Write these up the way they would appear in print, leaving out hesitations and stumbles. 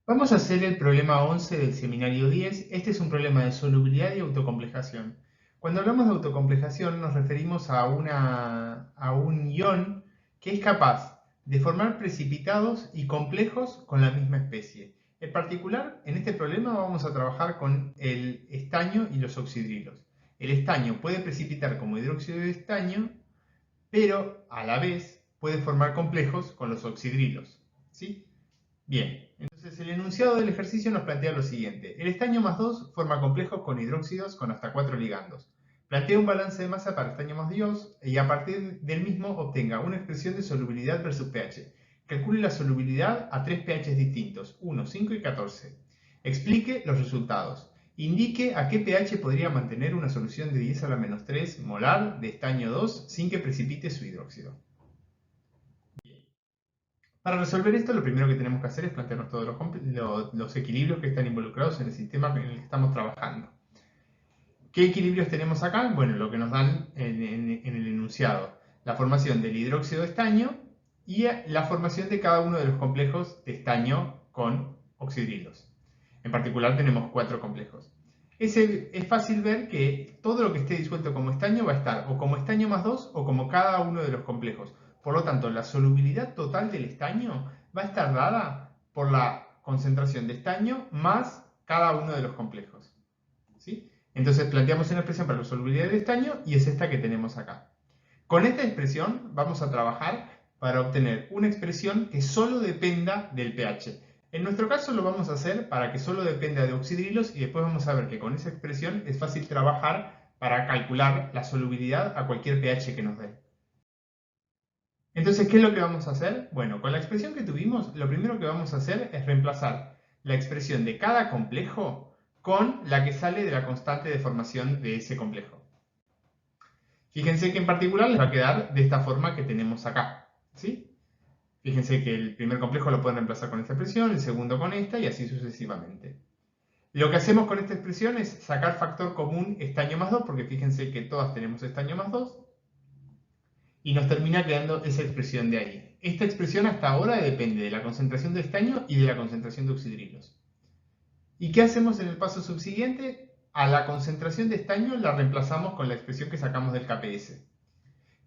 Vamos a hacer el problema 11 del seminario 10. Este es un problema de solubilidad y autocomplejación. Cuando hablamos de autocomplejación nos referimos a un ion que es capaz de formar precipitados y complejos con la misma especie. En particular, en este problema vamos a trabajar con el estaño y los oxidrilos. El estaño puede precipitar como hidróxido de estaño, pero a la vez puede formar complejos con los oxidrilos, ¿sí? Bien, entonces el enunciado del ejercicio nos plantea lo siguiente. El estaño más 2 forma complejos con hidróxidos con hasta 4 ligandos. Plantea un balance de masa para estaño más 2 y a partir del mismo obtenga una expresión de solubilidad versus pH. Calcule la solubilidad a 3 pHs distintos, 1, 5 y 14. Explique los resultados. Indique a qué pH podría mantener una solución de 10 a la menos 3 molar de estaño 2 sin que precipite su hidróxido. Para resolver esto, lo primero que tenemos que hacer es plantearnos todos los equilibrios que están involucrados en el sistema en el que estamos trabajando. ¿Qué equilibrios tenemos acá? Bueno, lo que nos dan en el enunciado. La formación del hidróxido de estaño y la formación de cada uno de los complejos de estaño con oxidrilos. En particular tenemos 4 complejos. Es fácil ver que todo lo que esté disuelto como estaño va a estar o como estaño más 2 o como cada uno de los complejos. Por lo tanto, la solubilidad total del estaño va a estar dada por la concentración de estaño más cada uno de los complejos. ¿Sí? Entonces planteamos una expresión para la solubilidad del estaño y es esta que tenemos acá. Con esta expresión vamos a trabajar para obtener una expresión que solo dependa del pH. En nuestro caso lo vamos a hacer para que solo dependa de oxidrilos y después vamos a ver que con esa expresión es fácil trabajar para calcular la solubilidad a cualquier pH que nos dé. Entonces, ¿qué es lo que vamos a hacer? Bueno, con la expresión que tuvimos, lo primero que vamos a hacer es reemplazar la expresión de cada complejo con la que sale de la constante de formación de ese complejo. Fíjense que en particular les va a quedar de esta forma que tenemos acá, ¿sí? Fíjense que el primer complejo lo pueden reemplazar con esta expresión, el segundo con esta y así sucesivamente. Lo que hacemos con esta expresión es sacar factor común estaño más 2, porque fíjense que todas tenemos estaño más 2, y nos termina quedando esa expresión de ahí. Esta expresión hasta ahora depende de la concentración de estaño y de la concentración de oxidrilos. ¿Y qué hacemos en el paso subsiguiente? A la concentración de estaño la reemplazamos con la expresión que sacamos del KPS.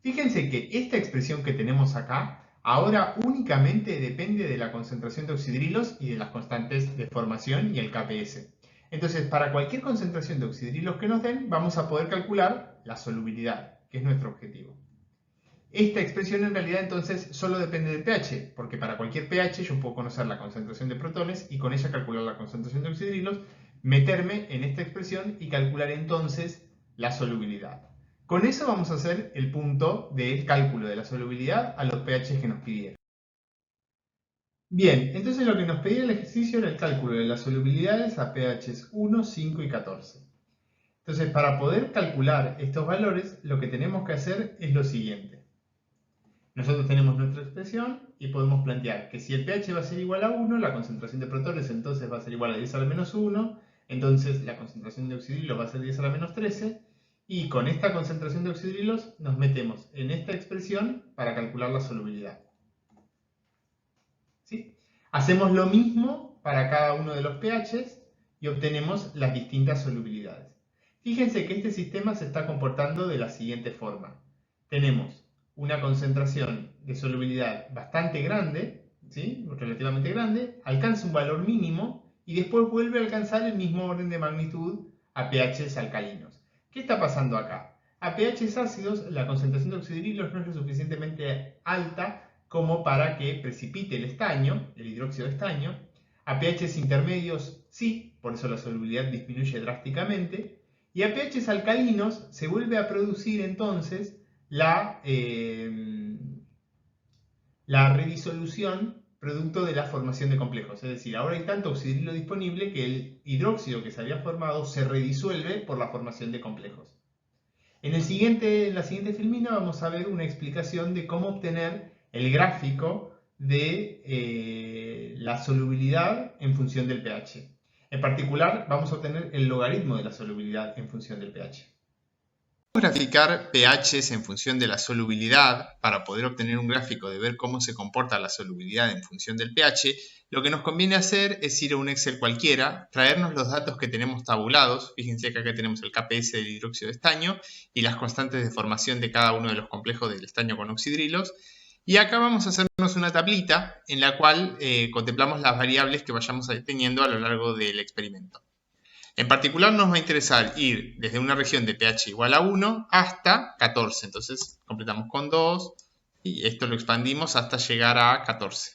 Fíjense que esta expresión que tenemos acá ahora únicamente depende de la concentración de oxidrilos y de las constantes de formación y el KPS. Entonces, para cualquier concentración de oxidrilos que nos den, vamos a poder calcular la solubilidad, que es nuestro objetivo. Esta expresión en realidad entonces solo depende del pH, porque para cualquier pH yo puedo conocer la concentración de protones y con ella calcular la concentración de oxidrilos, meterme en esta expresión y calcular entonces la solubilidad. Con eso vamos a hacer el punto del cálculo de la solubilidad a los pH que nos pidieron. Bien, entonces lo que nos pedía el ejercicio era el cálculo de las solubilidades a pHs 1, 5 y 14. Entonces, para poder calcular estos valores, lo que tenemos que hacer es lo siguiente. Nosotros tenemos nuestra expresión y podemos plantear que si el pH va a ser igual a 1, la concentración de protones entonces va a ser igual a 10 a la menos 1, entonces la concentración de oxidrilos va a ser 10 a la menos 13, y con esta concentración de oxidrilos nos metemos en esta expresión para calcular la solubilidad. ¿Sí? Hacemos lo mismo para cada uno de los pHs y obtenemos las distintas solubilidades. Fíjense que este sistema se está comportando de la siguiente forma. Tenemos una concentración de solubilidad bastante grande, ¿sí? Relativamente grande, alcanza un valor mínimo y después vuelve a alcanzar el mismo orden de magnitud a pHs alcalinos. ¿Qué está pasando acá? A pHs ácidos la concentración de oxidrilos no es lo suficientemente alta como para que precipite el estaño, el hidróxido de estaño. A pHs intermedios sí, por eso la solubilidad disminuye drásticamente. Y a pHs alcalinos se vuelve a producir entonces la redisolución producto de la formación de complejos. Es decir, ahora hay tanto oxidrilo disponible que el hidróxido que se había formado se redisuelve por la formación de complejos. En la siguiente filmina vamos a ver una explicación de cómo obtener el gráfico de la solubilidad en función del pH. En particular, vamos a obtener el logaritmo de la solubilidad en función del pH. Graficar pHs en función de la solubilidad para poder obtener un gráfico de ver cómo se comporta la solubilidad en función del pH. Lo que nos conviene hacer es ir a un Excel cualquiera, traernos los datos que tenemos tabulados. Fíjense que acá tenemos el KPS del hidróxido de estaño y las constantes de formación de cada uno de los complejos del estaño con oxidrilos. Y acá vamos a hacernos una tablita en la cual contemplamos las variables que vayamos teniendo a lo largo del experimento. En particular nos va a interesar ir desde una región de pH igual a 1 hasta 14. Entonces completamos con 2 y esto lo expandimos hasta llegar a 14.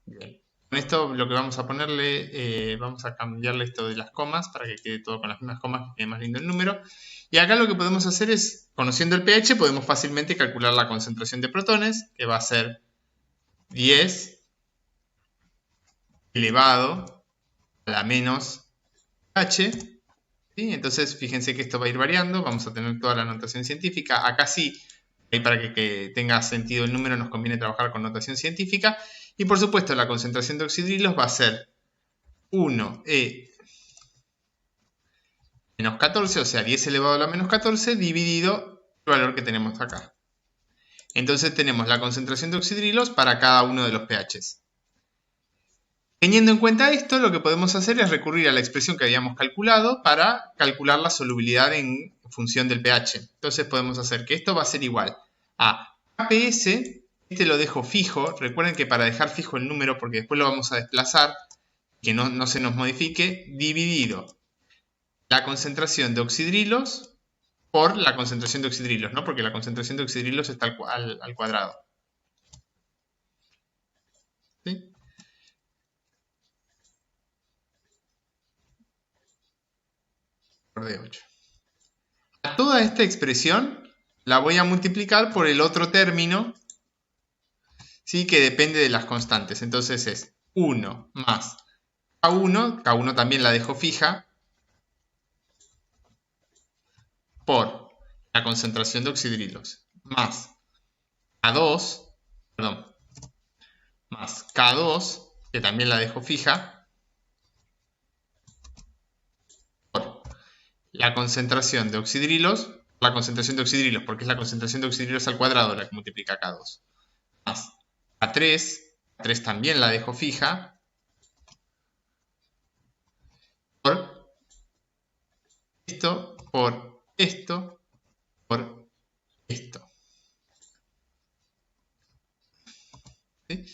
Bien. Con esto lo que vamos a ponerle, vamos a cambiarle esto de las comas para que quede todo con las mismas comas, que quede más lindo el número. Y acá lo que podemos hacer es, conociendo el pH, podemos fácilmente calcular la concentración de protones, que va a ser 10 elevado a la menos H, ¿sí? Entonces fíjense que esto va a ir variando, vamos a tener toda la notación científica. Acá sí, para que tenga sentido el número nos conviene trabajar con notación científica. Y por supuesto la concentración de oxidrilos va a ser 1E menos 14, o sea 10 elevado a la menos 14, dividido el valor que tenemos acá. Entonces tenemos la concentración de oxidrilos para cada uno de los pHs. Teniendo en cuenta esto, lo que podemos hacer es recurrir a la expresión que habíamos calculado para calcular la solubilidad en función del pH. Entonces podemos hacer que esto va a ser igual a KPS, este lo dejo fijo, recuerden que para dejar fijo el número, porque después lo vamos a desplazar, que no se nos modifique, dividido la concentración de oxidrilos por la concentración de oxidrilos, ¿no? Porque la concentración de oxidrilos está al cuadrado. ¿Sí? De 8. A toda esta expresión la voy a multiplicar por el otro término, ¿sí? Que depende de las constantes. Entonces es 1 más K1 también la dejo fija, por la concentración de oxidrilos, más K2, más K2, que también la dejo fija, la concentración de oxidrilos, porque es la concentración de oxidrilos al cuadrado la que multiplica K2, más K3 también la dejo fija, por esto, por esto, por esto. ¿Sí?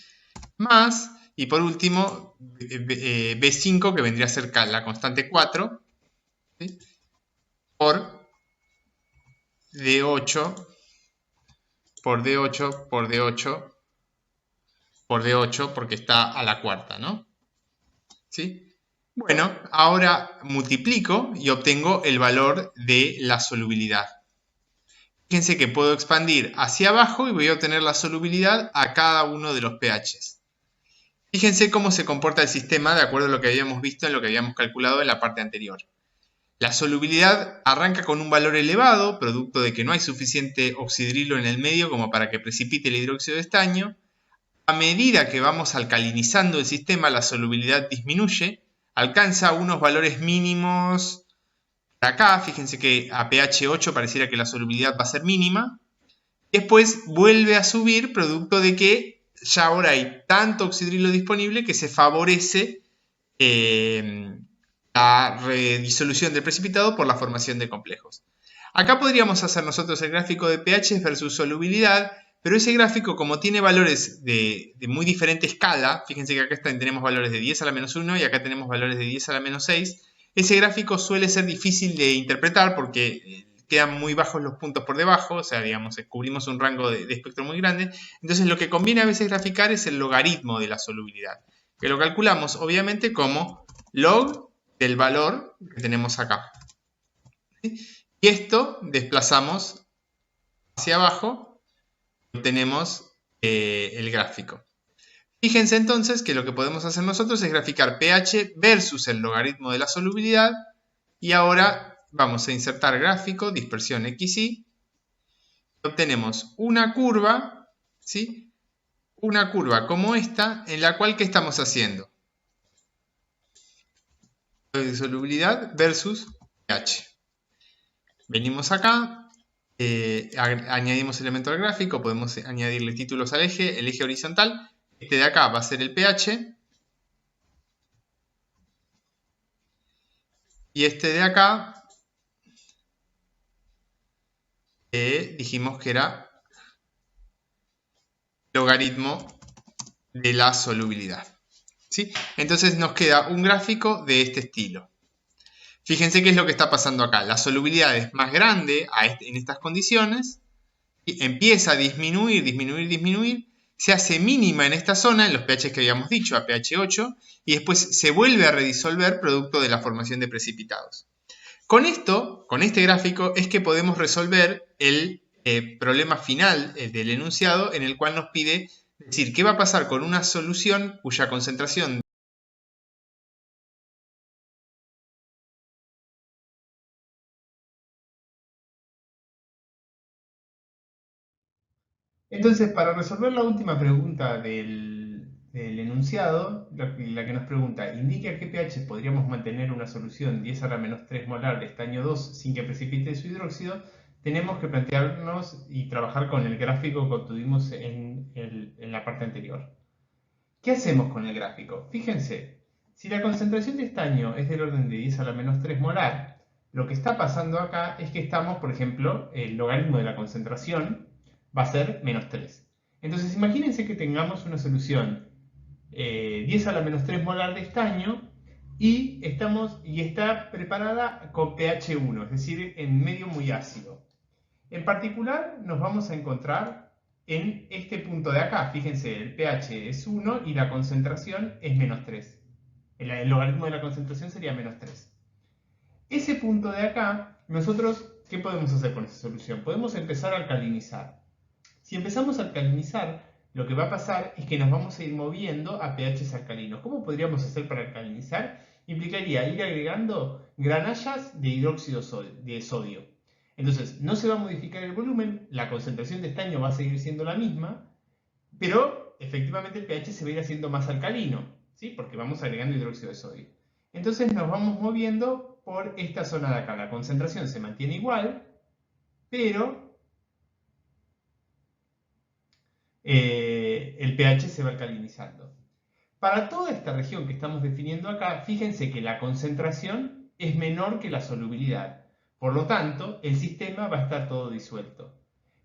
Más, y por último, B5, que vendría a ser la constante 4, ¿sí? Por D8, por D8, por D8, por D8, porque está a la cuarta, ¿no? ¿Sí? Bueno, ahora multiplico y obtengo el valor de la solubilidad. Fíjense que puedo expandir hacia abajo y voy a obtener la solubilidad a cada uno de los pHs. Fíjense cómo se comporta el sistema de acuerdo a lo que habíamos visto en lo que habíamos calculado en la parte anterior. La solubilidad arranca con un valor elevado, producto de que no hay suficiente oxidrilo en el medio como para que precipite el hidróxido de estaño. A medida que vamos alcalinizando el sistema, la solubilidad disminuye, alcanza unos valores mínimos. Acá, fíjense que a pH 8 pareciera que la solubilidad va a ser mínima. Después vuelve a subir, producto de que ya ahora hay tanto oxidrilo disponible que se favorece la redisolución del precipitado por la formación de complejos. Acá podríamos hacer nosotros el gráfico de pH versus solubilidad, pero ese gráfico, como tiene valores de muy diferente escala, fíjense que acá tenemos valores de 10 a la menos 1 y acá tenemos valores de 10 a la menos 6, ese gráfico suele ser difícil de interpretar porque quedan muy bajos los puntos por debajo, o sea, digamos, cubrimos un rango de espectro muy grande. Entonces lo que conviene a veces graficar es el logaritmo de la solubilidad, que lo calculamos obviamente como log del valor que tenemos acá. ¿Sí? Y esto desplazamos hacia abajo y obtenemos el gráfico. Fíjense entonces que lo que podemos hacer nosotros es graficar pH versus el logaritmo de la solubilidad. Y ahora vamos a insertar gráfico, dispersión XY. Obtenemos una curva, ¿sí? Una curva como esta, en la cual, ¿qué estamos haciendo? De solubilidad versus pH. Venimos acá, añadimos elemento al gráfico, podemos añadirle títulos al eje, el eje horizontal. Este de acá va a ser el pH. Y este de acá, dijimos que era logaritmo de la solubilidad. ¿Sí? Entonces nos queda un gráfico de este estilo. Fíjense qué es lo que está pasando acá. La solubilidad es más grande en estas condiciones y empieza a disminuir, disminuir. Se hace mínima en esta zona, en los pH que habíamos dicho, a pH 8, y después se vuelve a redisolver producto de la formación de precipitados. Con esto, con este gráfico, es que podemos resolver el problema final del enunciado, en el cual nos pide decir qué va a pasar con una solución cuya concentración. Entonces, para resolver la última pregunta del enunciado, la que nos pregunta, indica a qué pH podríamos mantener una solución 10 a la menos 3 molar de estaño 2 sin que precipite su hidróxido, tenemos que plantearnos y trabajar con el gráfico que obtuvimos en la parte anterior. ¿Qué hacemos con el gráfico? Fíjense, si la concentración de estaño es del orden de 10 a la menos 3 molar, lo que está pasando acá es que estamos, por ejemplo, el logaritmo de la concentración va a ser menos 3. Entonces imagínense que tengamos una solución 10 a la menos 3 molar de estaño y está preparada con pH 1, es decir, en medio muy ácido. En particular nos vamos a encontrar en este punto de acá. Fíjense, el pH es 1 y la concentración es menos 3. El logaritmo de la concentración sería menos 3. Ese punto de acá, nosotros, ¿qué podemos hacer con esa solución? Podemos empezar a alcalinizar. Si empezamos a alcalinizar, lo que va a pasar es que nos vamos a ir moviendo a pHs alcalinos. ¿Cómo podríamos hacer para alcalinizar? Implicaría ir agregando granallas de hidróxido de sodio. Entonces, no se va a modificar el volumen, la concentración de estaño va a seguir siendo la misma, pero efectivamente el pH se va a ir haciendo más alcalino, ¿sí? Porque vamos agregando hidróxido de sodio. Entonces nos vamos moviendo por esta zona de acá. La concentración se mantiene igual, pero el pH se va alcalinizando. Para toda esta región que estamos definiendo acá, fíjense que la concentración es menor que la solubilidad. Por lo tanto, el sistema va a estar todo disuelto.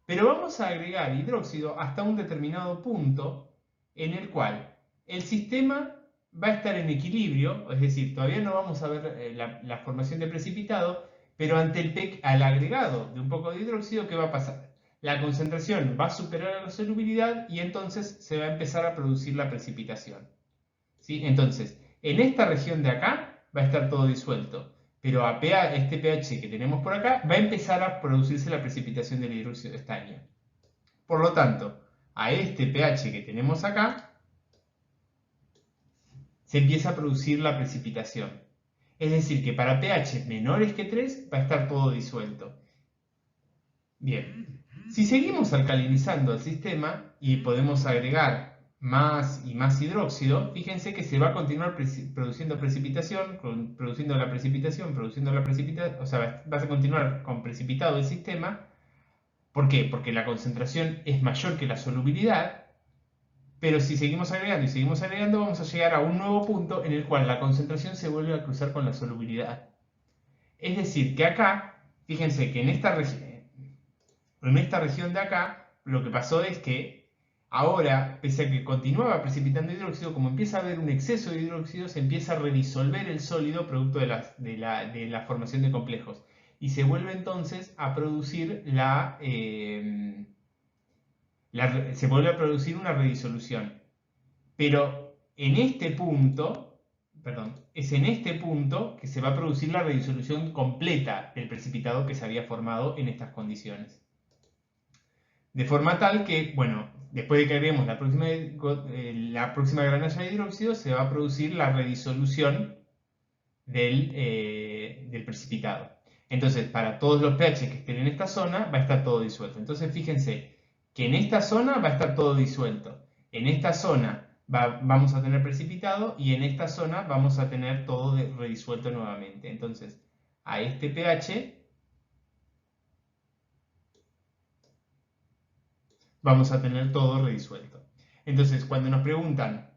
Pero vamos a agregar hidróxido hasta un determinado punto en el cual el sistema va a estar en equilibrio, es decir, todavía no vamos a ver la formación de precipitado, pero al agregado de un poco de hidróxido, ¿qué va a pasar? La concentración va a superar a la solubilidad y entonces se va a empezar a producir la precipitación. ¿Sí? Entonces, en esta región de acá va a estar todo disuelto, pero a este pH que tenemos por acá va a empezar a producirse la precipitación del hidróxido de estaño. Por lo tanto, a este pH que tenemos acá se empieza a producir la precipitación. Es decir, que para pH menores que 3 va a estar todo disuelto. Bien, si seguimos alcalinizando el sistema y podemos agregar más y más hidróxido, fíjense que se va a continuar produciendo precipitación, o sea, va a continuar con precipitado el sistema. ¿Por qué? Porque la concentración es mayor que la solubilidad, pero si seguimos agregando y seguimos agregando, vamos a llegar a un nuevo punto en el cual la concentración se vuelve a cruzar con la solubilidad. Es decir, que acá, fíjense que en esta región de acá, lo que pasó es que ahora, pese a que continuaba precipitando hidróxido, como empieza a haber un exceso de hidróxido, se empieza a redisolver el sólido producto de la formación de complejos. Y se vuelve entonces a producir se vuelve a producir una redisolución. Pero en este punto, perdón, es en este punto que se va a producir la redisolución completa del precipitado que se había formado en estas condiciones. De forma tal que, bueno, después de que agreguemos la próxima granalla de hidróxido, se va a producir la redisolución del precipitado. Entonces, para todos los pH que estén en esta zona, va a estar todo disuelto. Entonces, fíjense que en esta zona va a estar todo disuelto. En esta zona vamos a tener precipitado y en esta zona vamos a tener todo redisuelto nuevamente. Entonces, a este pH vamos a tener todo redisuelto. Entonces, cuando nos preguntan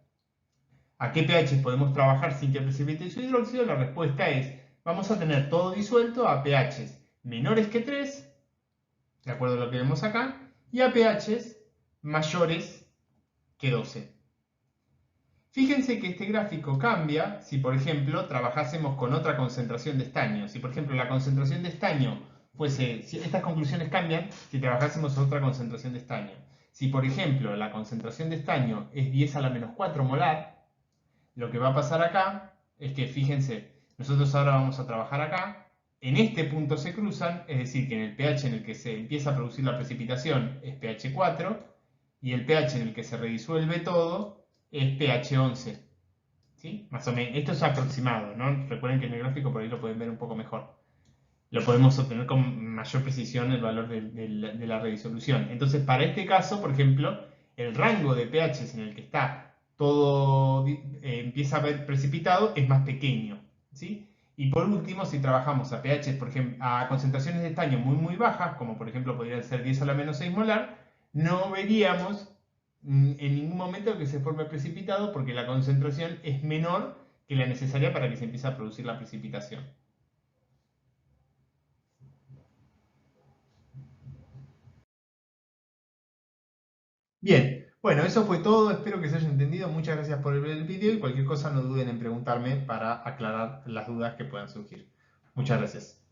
¿a qué pH podemos trabajar sin que precipite su hidróxido? La respuesta es, vamos a tener todo disuelto a pHs menores que 3, de acuerdo a lo que vemos acá, y a pHs mayores que 12. Fíjense que este gráfico cambia si, por ejemplo, trabajásemos con otra concentración de estaño. Si, por ejemplo, la concentración de estaño fuese, si estas conclusiones cambian si trabajásemos otra concentración de estaño. Si, por ejemplo, la concentración de estaño es 10 a la menos 4 molar, lo que va a pasar acá es que, fíjense, nosotros ahora vamos a trabajar acá, en este punto se cruzan, es decir, que en el pH en el que se empieza a producir la precipitación es pH 4 y el pH en el que se redisuelve todo es pH 11. ¿Sí? Más o menos, esto es aproximado, ¿no? Recuerden que en el gráfico por ahí lo pueden ver un poco mejor. Lo podemos obtener con mayor precisión el valor de la redisolución. Entonces, para este caso, por ejemplo, el rango de pHs en el que está todo empieza a haber precipitado es más pequeño, ¿sí? Y por último, si trabajamos a pHs, por ejemplo, a concentraciones de estaño muy bajas, como por ejemplo podría ser 10 a la menos 6 molar, no veríamos en ningún momento que se forme precipitado porque la concentración es menor que la necesaria para que se empiece a producir la precipitación. Bien, bueno, eso fue todo. Espero que se haya entendido. Muchas gracias por ver el vídeo y cualquier cosa no duden en preguntarme para aclarar las dudas que puedan surgir. Muchas gracias.